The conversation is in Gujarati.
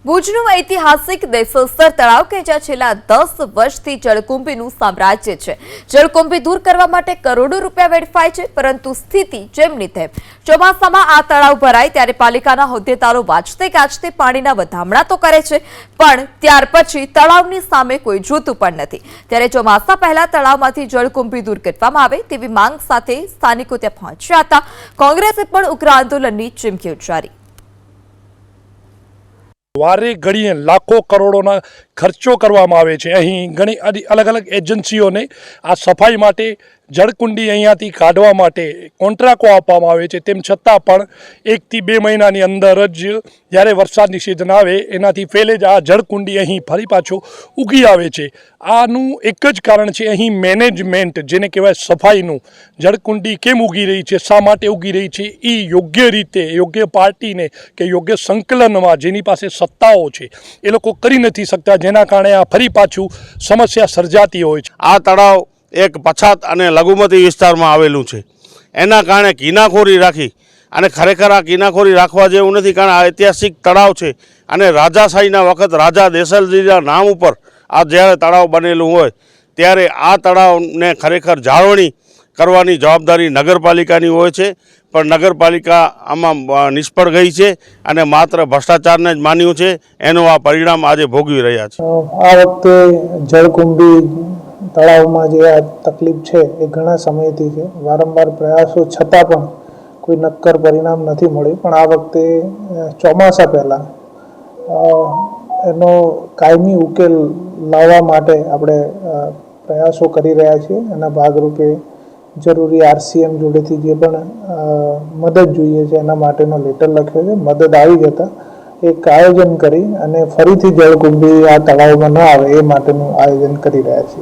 ભુજનું ઐતિહાસિક દેસલસર તળાવ કે જ્યાં છેલ્લા 10 વર્ષથી જળકુંભીનું સામ્રાજ્ય છે। જળકુંભી દૂર કરવા માટે કરોડો રૂપિયા વેડફાય છે, પરંતુ સ્થિતિ જેમની તેમ। ચોમાસામાં આ તળાવ ભરાય ત્યારે પાલિકાના હોદ્દેદારો વાંચતે ગાજતે પાણીના વધામણા તો કરે છે, પણ ત્યાર પછી તળાવની સામે કોઈ જોતું પણ નથી। ત્યારે ચોમાસા પહેલા તળાવમાંથી જળકુંભી દૂર કરવામાં આવે તેવી માંગ સાથે સ્થાનિકો ત્યાં પહોંચ્યા હતા। કોંગ્રેસે પણ ઉગ્ર આંદોલનની ચીમકી ઉચ્ચારી। વારે ઘડીએ લાખો કરોડોના ખર્ચો કરવામાં આવે છે। અહીં ઘણી અલગ અલગ એજન્સીઓને આ સફાઈ માટે જળકુંડી અહીંયાથી કાઢવા માટે કોન્ટ્રાક્ટો આપવામાં આવે છે। તેમ છતાં પણ 1 થી 2 મહિનાની અંદર જ જ્યારે વરસાદની સિઝન આવે એનાથી પહેલે જ આ જળકુંડી અહીં ફરી પાછું ઉગી આવે છે। આનું એક જ કારણ છે અહીં મેનેજમેન્ટ, જેને કહેવાય સફાઈનું। જળકુંડી કેમ ઉગી રહી છે, શા માટે ઉગી રહી છે, એ યોગ્ય રીતે યોગ્ય પાર્ટીને કે યોગ્ય સંકલનમાં જેની પાસે સત્તાઓ છે એ લોકો કરી નથી શકતા, જેના કારણે આ ફરી પાછું સમસ્યા સર્જાતી હોય છે। આ તળાવ એક પછાત અને લઘુમતી વિસ્તારમાં આવેલું છે, એના કારણે કિનાખોરી રાખી અને ખરેખર આ કિનાખોરી રાખવા જેવું નથી, કારણ આ ઐતિહાસિક તળાવ છે અને રાજાશાહીના વખત રાજા દેસલજીના નામ ઉપર આ જ્યારે તળાવ બનેલું હોય ત્યારે આ તળાવને ખરેખર જાળવણી કરવાની જવાબદારી નગરપાલિકાની હોય છે, પણ નગરપાલિકા આમાં નિષ્ફળ ગઈ છે અને માત્ર ભ્રષ્ટાચારને જ માન્યું છે। એનું આ પરિણામ આજે ભોગવી રહ્યા છે। આ વખતે જળકુંભી તળાવમાં જે આ તકલીફ છે એ ઘણા સમયથી છે। વારંવાર પ્રયાસો છતાં પણ કોઈ નક્કર પરિણામ નથી મળ્યું, પણ આ વખતે ચોમાસા પહેલાં એનો કાયમી ઉકેલ લાવવા માટે આપણે પ્રયાસો કરી રહ્યા છીએ। એના ભાગરૂપે જરૂરી RCM જોડેથી જે પણ મદદ જોઈએ છે એના માટેનો લેટર લખ્યો છે। મદદ આવી જતાં એક આયોજન કરી અને ફરીથી જળકુંભી આ તળાવમાં ન આવે એ માટેનું આયોજન કરી રહ્યા છીએ।